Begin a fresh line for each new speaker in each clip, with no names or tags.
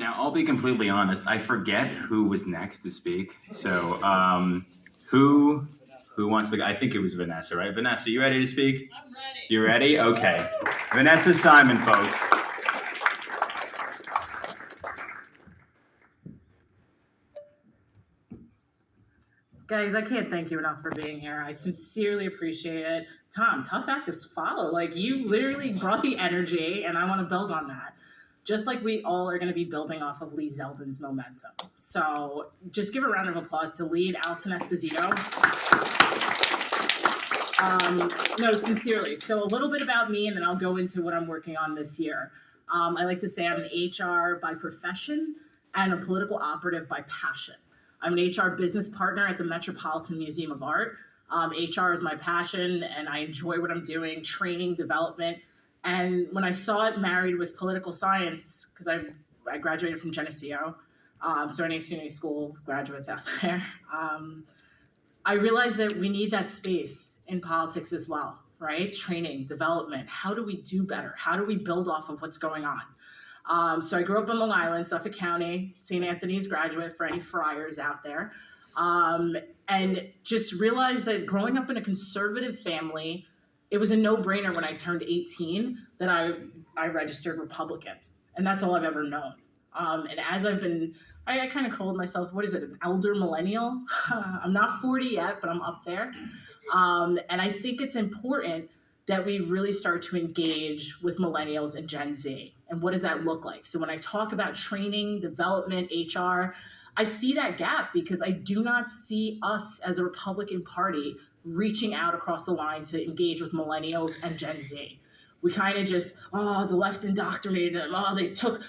Now, I'll be completely honest. I forget who was next to speak. So, who wants to go? I think it was Vanessa, right? Vanessa, you ready to speak?
I'm ready.
You ready? Okay. Vanessa Simon, folks.
Guys, I can't thank you enough for being here. I sincerely appreciate it. Tom, tough act to follow. Like, you literally brought the energy, and I want to build on that. Just like we all are going to be building off of Lee Zeldin's momentum. So just give a round of applause to lead Allison Esposito. No, sincerely. So a little bit about me, and then I'll go into what I'm working on this year. I like to say I'm an HR by profession and a political operative by passion. I'm an HR business partner at the Metropolitan Museum of Art. HR is my passion, and I enjoy what I'm doing, training, development. And when I saw it married with political science, because I graduated from Geneseo, so any SUNY school graduates out there, I realized that we need that space in politics as well, right? Training, development. How do we do better? How do we build off of what's going on? So I grew up on Long Island, Suffolk County, St. Anthony's graduate for any friars out there. And just realized that growing up in a conservative family, it was a no-brainer when I turned 18 that I registered Republican. And that's all I've ever known. And as I've been, I kind of called myself, what is it, an elder millennial? I'm not 40 yet, but I'm up there. And I think it's important that we really start to engage with millennials and Gen Z. And what does that look like? So when I talk about training, development, HR, I see that gap because I do not see us as a Republican Party reaching out across the line to engage with millennials and Gen Z. We kind of just, the left indoctrinated them. They took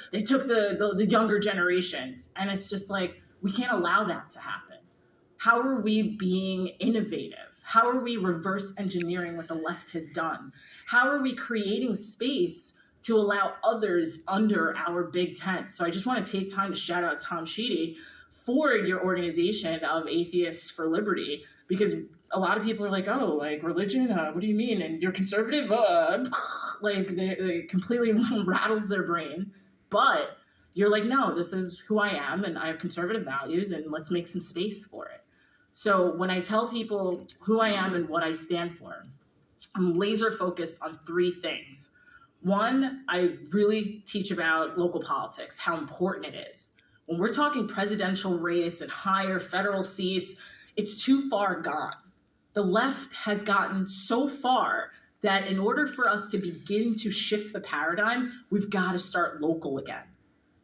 the younger generations. And it's just like, we can't allow that to happen. How are we being innovative? How are we reverse engineering what the left has done? How are we creating space to allow others under our big tent? So I just want to take time to shout out Tom Shri for your organization of Atheists for Liberty, because a lot of people are like, oh, like religion, what do you mean? And you're conservative? Like they completely rattles their brain. But you're like, no, this is who I am, and I have conservative values, and let's make some space for it. So when I tell people who I am and what I stand for, I'm laser focused on three things. One, I really teach about local politics, how important it is. When we're talking presidential race and higher federal seats, it's too far gone. The left has gotten so far that in order for us to begin to shift the paradigm, we've got to start local again.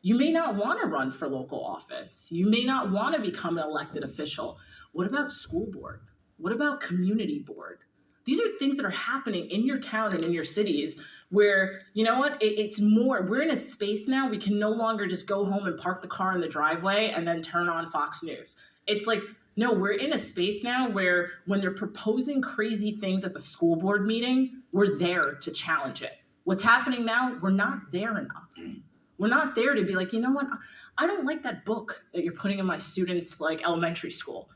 You may not want to run for local office. You may not want to become an elected official. What about school board? What about community board? These are things that are happening in your town and in your cities where, you know what, it's more, we're in a space now, we can no longer just go home and park the car in the driveway and then turn on Fox News. It's like, no, we're in a space now where when they're proposing crazy things at the school board meeting, we're there to challenge it. What's happening now, we're not there enough. We're not there to be like, you know what, I don't like that book that you're putting in my students' like elementary school.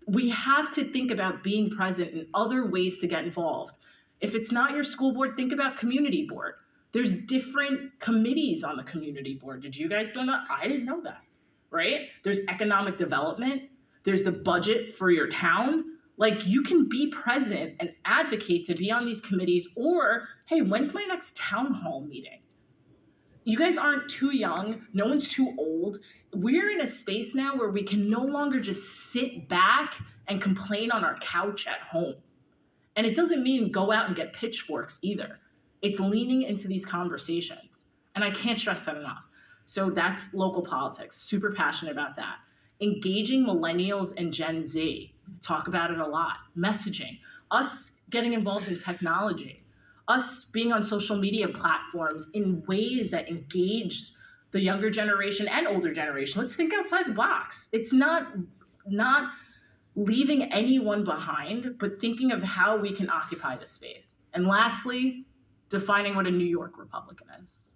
We have to think about being present in other ways to get involved. If it's not your school board, think about community board. There's different committees on the community board. Did you guys know that? I didn't know that, right? There's economic development. There's the budget for your town. Like, you can be present and advocate to be on these committees, or, hey, when's my next town hall meeting? You guys aren't too young. No one's too old. We're in a space now where we can no longer just sit back and complain on our couch at home. And it doesn't mean go out and get pitchforks either. It's leaning into these conversations. And I can't stress that enough. So that's local politics. Super passionate about that. Engaging millennials and Gen Z. Talk about it a lot. Messaging. Us getting involved in technology. Us being on social media platforms in ways that engage the younger generation and older generation. Let's think outside the box. It's not leaving anyone behind, but thinking of how we can occupy the space. And lastly, defining what a New York Republican is.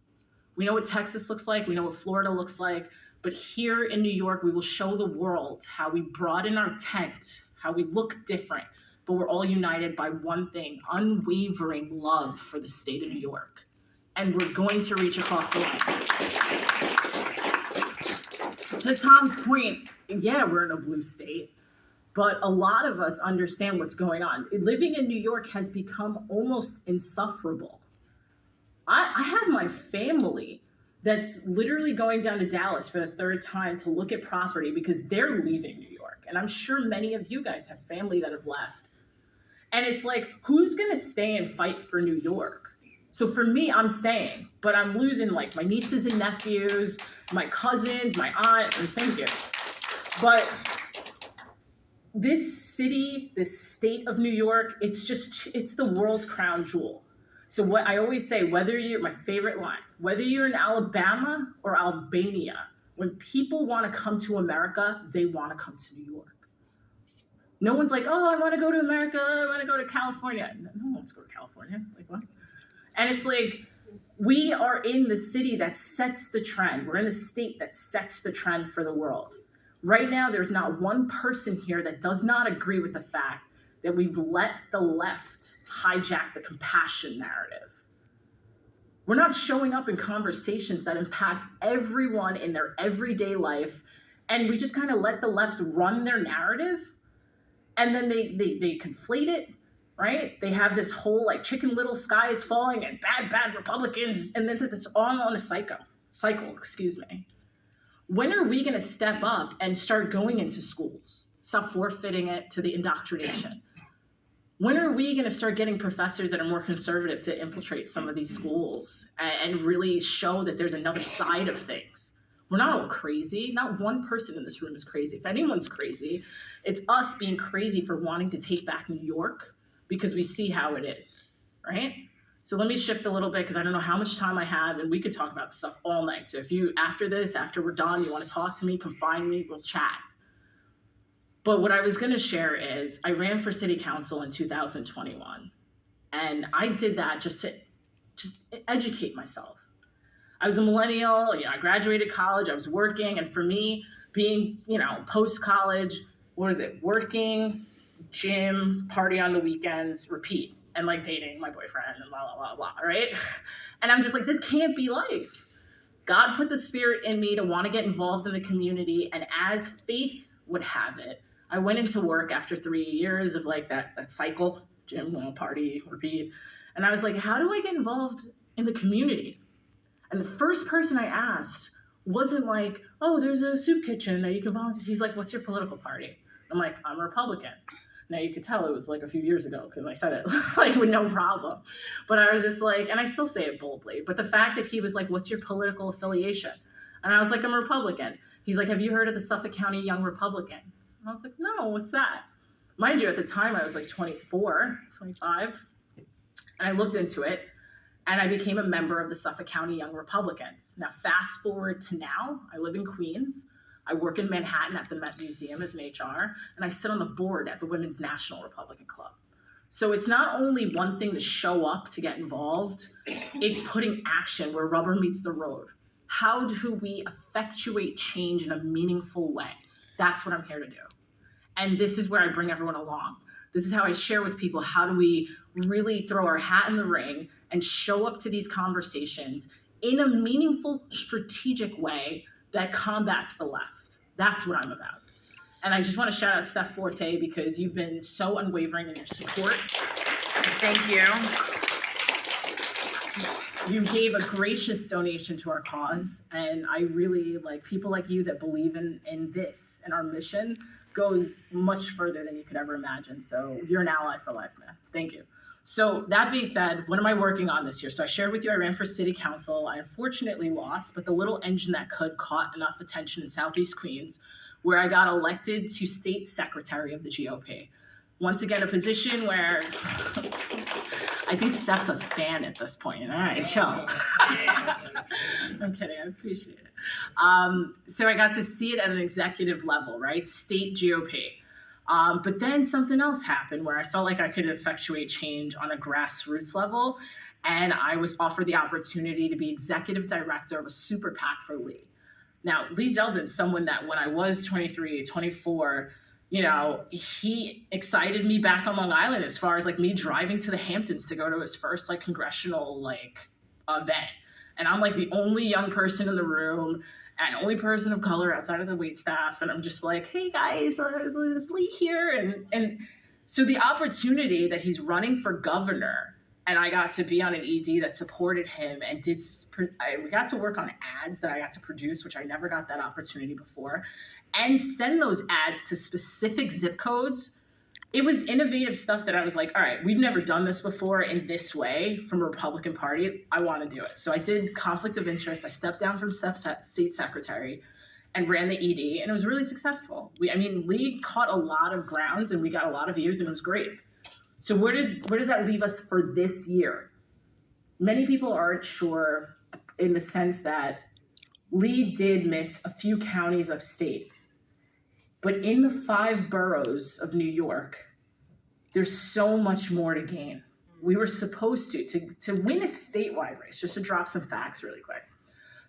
We know what Texas looks like. We know what Florida looks like. But here in New York, we will show the world how we broaden our tent, how we look different, but we're all united by one thing, unwavering love for the state of New York. and we're going to reach across the line. To Tom's point, yeah, we're in a blue state, but a lot of us understand what's going on. Living in New York has become almost insufferable. I have my family that's literally going down to Dallas for the third time to look at property because they're leaving New York. And I'm sure many of you guys have family that have left. And it's like, who's gonna stay and fight for New York? So for me, I'm staying, but I'm losing like my nieces and nephews, my cousins, my aunt, and thank you. But this city, this state of New York, it's the world's crown jewel. So what I always say, my favorite line, whether you're in Alabama or Albania, when people want to come to America, they want to come to New York. No one's like, oh, I want to go to America, I want to go to California. No one wants to go to California. Like, what? And it's like, we are in the city that sets the trend. We're in the state that sets the trend for the world. Right now, there's not one person here that does not agree with the fact that we've let the left hijack the compassion narrative. We're not showing up in conversations that impact everyone in their everyday life, and we just kind of let the left run their narrative, and then they conflate it, right? They have this whole like Chicken Little, sky is falling, and bad Republicans, and then it's all on a cycle, excuse me. When are we gonna step up and start going into schools? Stop forfeiting it to the indoctrination. When are we going to start getting professors that are more conservative to infiltrate some of these schools and really show that there's another side of things? We're not all crazy. Not one person in this room is crazy. If anyone's crazy, it's us being crazy for wanting to take back New York because we see how it is, right? So let me shift a little bit because I don't know how much time I have, and we could talk about this stuff all night. So if you, after we're done, you want to talk to me, come find me, we'll chat. But what I was going to share is I ran for city council in 2021, and I did that just to educate myself. I was a millennial, I graduated college, I was working, and for me, being, post-college, working, gym, party on the weekends, repeat, and like dating my boyfriend and blah, blah, blah, blah, right? And I'm just like, this can't be life. God put the spirit in me to want to get involved in the community, and as faith would have it, I went into work after 3 years of like that cycle, gym, party, repeat. And I was like, how do I get involved in the community? And the first person I asked wasn't like, oh, there's a soup kitchen that you can volunteer. He's like, what's your political party? I'm like, I'm a Republican. Now you could tell it was like a few years ago because I said it like with no problem. But I was just like, and I still say it boldly, but the fact that he was like, what's your political affiliation? And I was like, I'm a Republican. He's like, have you heard of the Suffolk County Young Republicans? And I was like, no, what's that? Mind you, at the time I was like 24, 25, and I looked into it, and I became a member of the Suffolk County Young Republicans. Now, fast forward to now, I live in Queens. I work in Manhattan at the Met Museum as an HR, and I sit on the board at the Women's National Republican Club. So it's not only one thing to show up to get involved, it's putting action where rubber meets the road. How do we effectuate change in a meaningful way? That's what I'm here to do. And this is where I bring everyone along. This is how I share with people, how do we really throw our hat in the ring and show up to these conversations in a meaningful, strategic way that combats the left. That's what I'm about. And I just want to shout out Steph Forte because you've been so unwavering in your support. Thank you. You gave a gracious donation to our cause, and I really like people like you that believe in this, and our mission goes much further than you could ever imagine. So you're an ally for life, man. Thank you. So that being said, what am I working on this year? So I shared with you I ran for city council. I unfortunately lost, but the little engine that could caught enough attention in Southeast Queens, where I got elected to state secretary of the GOP. Once again, a position where I think Steph's a fan at this point. All right, chill. I'm kidding, I appreciate it. So I got to see it at an executive level, right? State GOP. But then something else happened where I felt like I could effectuate change on a grassroots level. And I was offered the opportunity to be executive director of a super PAC for Lee. Now, Lee Zeldin's someone that when I was 23, 24, he excited me back on Long Island as far as like me driving to the Hamptons to go to his first like congressional like event. And I'm like the only young person in the room and only person of color outside of the wait staff. And I'm just like, hey guys, is Lee here? And so the opportunity that he's running for governor, and I got to be on an ED that supported him and we got to work on ads that I got to produce, which I never got that opportunity before, and send those ads to specific zip codes. It was innovative stuff that I was like, all right, we've never done this before in this way from a Republican Party. I want to do it. So I did conflict of interest. I stepped down from state secretary and ran the ED, and it was really successful. Lee caught a lot of grounds, and we got a lot of views, and it was great. So where does that leave us for this year? Many people aren't sure in the sense that Lee did miss a few counties upstate. But in the 5 boroughs of New York, there's so much more to gain. We were supposed to win a statewide race, just to drop some facts really quick.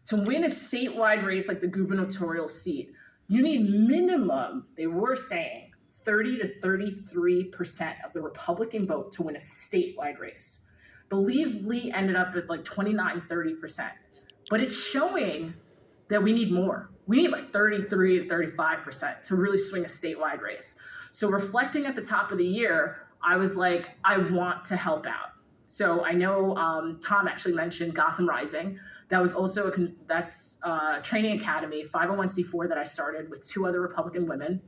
To win a statewide race like the gubernatorial seat, you need minimum, they were saying, 30 to 33% of the Republican vote to win a statewide race. I believe Lee ended up at like 29, 30%. But it's showing that we need more. We need like 33 to 35% to really swing a statewide race. So reflecting at the top of the year, I was like, I want to help out. So I know Tom actually mentioned Gotham Rising. That was also a training academy, 501c4 that I started with 2 other Republican women.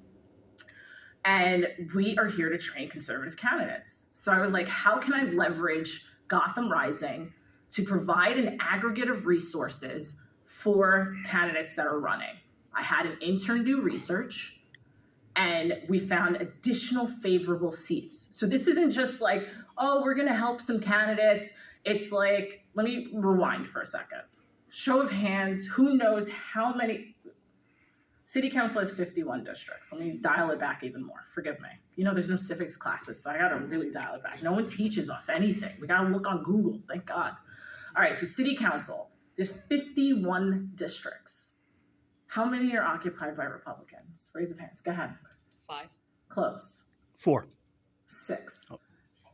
And we are here to train conservative candidates. So I was like, how can I leverage Gotham Rising to provide an aggregate of resources for candidates that are running? I had an intern do research, and we found additional favorable seats. So this isn't just like, oh, we're gonna help some candidates. It's like, let me rewind for a second. Show of hands, who knows how many? City Council has 51 districts. Let me dial it back even more, forgive me. There's no civics classes, so I gotta really dial it back. No one teaches us anything. We gotta look on Google, thank God. All right, so City Council, there's 51 districts. How many are occupied by Republicans? Raise of hands, go ahead.
5.
Close.
4.
6.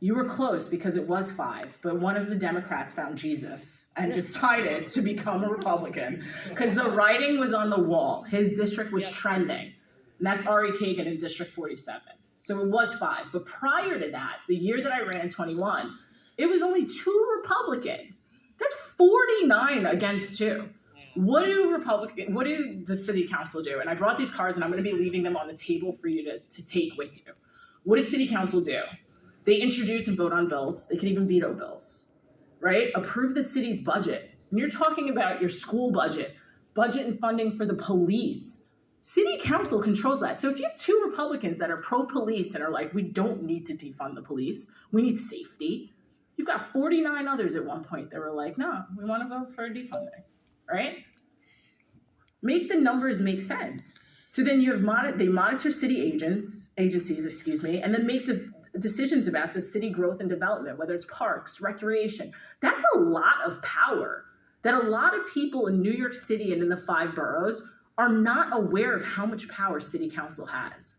You were close because it was 5, but one of the Democrats found Jesus and decided to become a Republican because the writing was on the wall. His district was trending, and that's Ari Kagan in District 47. So it was 5, but prior to that, the year that I ran in 21, it was only 2 Republicans. That's 49 against 2. What do the City Council do? And I brought these cards, and I'm going to be leaving them on the table for you to take with you. What does City Council do? They introduce and vote on bills. They can even veto bills, right? Approve the city's budget. And you're talking about your school budget and funding for the police. City Council controls that. So if you have 2 Republicans that are pro-police and are like, we don't need to defund the police, we need safety. You've got 49 others at one point that were like, no, we want to vote for defunding, right? Make the numbers make sense. So then they monitor city agencies, and then make decisions about the city growth and development, whether it's parks, recreation. That's a lot of power that a lot of people in New York City and in the 5 boroughs are not aware of how much power City Council has.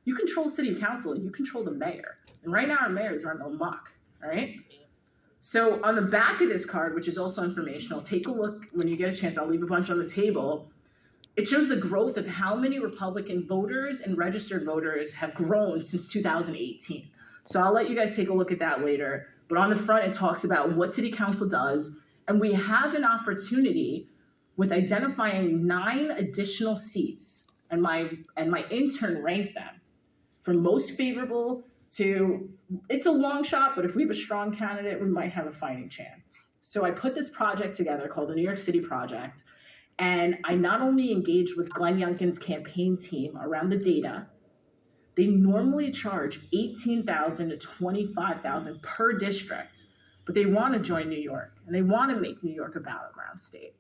You control City Council and you control the mayor. And right now our mayors are amok, all right? So on the back of this card, which is also informational, take a look when you get a chance. I'll leave a bunch on the table. It shows the growth of how many Republican voters and registered voters have grown since 2018. So I'll let you guys take a look at that later. But on the front, it talks about what City Council does. And we have an opportunity with identifying 9 additional seats. And my intern ranked them from most favorable to, it's a long shot, but if we have a strong candidate, we might have a fighting chance. So I put this project together called the New York City Project. And I not only engaged with Glenn Youngkin's campaign team around the data. They normally charge $18,000 to $25,000 per district, but they want to join New York and they want to make New York a battleground state.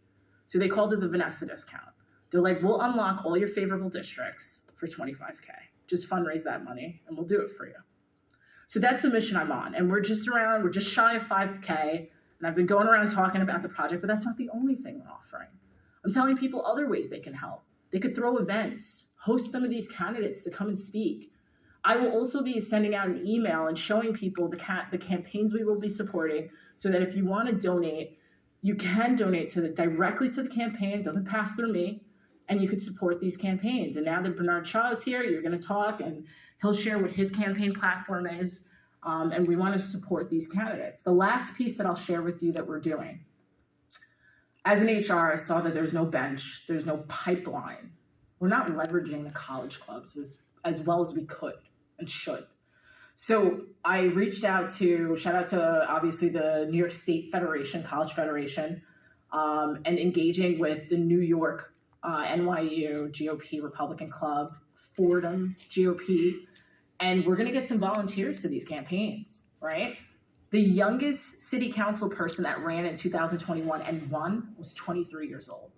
So they called it the Vanessa discount. They're like, we'll unlock all your favorable districts for $25K. Just fundraise that money and we'll do it for you. So that's the mission I'm on. And we're just shy of 5K. And I've been going around talking about the project, but that's not the only thing we're offering. I'm telling people other ways they can help. They could throw events, host some of these candidates to come and speak. I will also be sending out an email and showing people the campaigns we will be supporting so that if you want to donate, you can donate directly to the campaign. It doesn't pass through me, and you could support these campaigns. And now that Bernard Shaw is here, you're going to talk, and he'll share what his campaign platform is. And we want to support these candidates. The last piece that I'll share with you that we're doing. As an HR, I saw that there's no bench, there's no pipeline. We're not leveraging the college clubs as well as we could and should. So I reached out shout out to obviously the New York State Federation, College Federation, and engaging with the New York NYU GOP Republican Club, Fordham GOP, and we're gonna get some volunteers to these campaigns, right? The youngest city council person that ran in 2021 and won was 23 years old.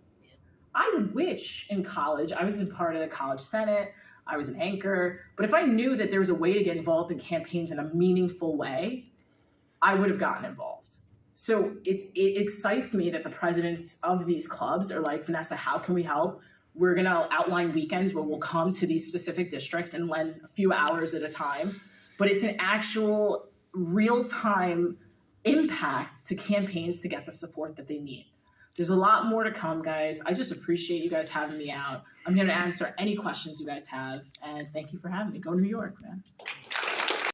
I wish in college, I was a part of the college senate, I was an anchor, but if I knew that there was a way to get involved in campaigns in a meaningful way, I would have gotten involved. So it excites me that the presidents of these clubs are like, Vanessa, how can we help? We're gonna outline weekends where we'll come to these specific districts and lend a few hours at a time, but it's an actual real-time impact to campaigns to get the support that they need. There's a lot more to come, guys. I just appreciate you guys having me out. I'm here to answer any questions you guys have, and thank you for having me. Go New York, man.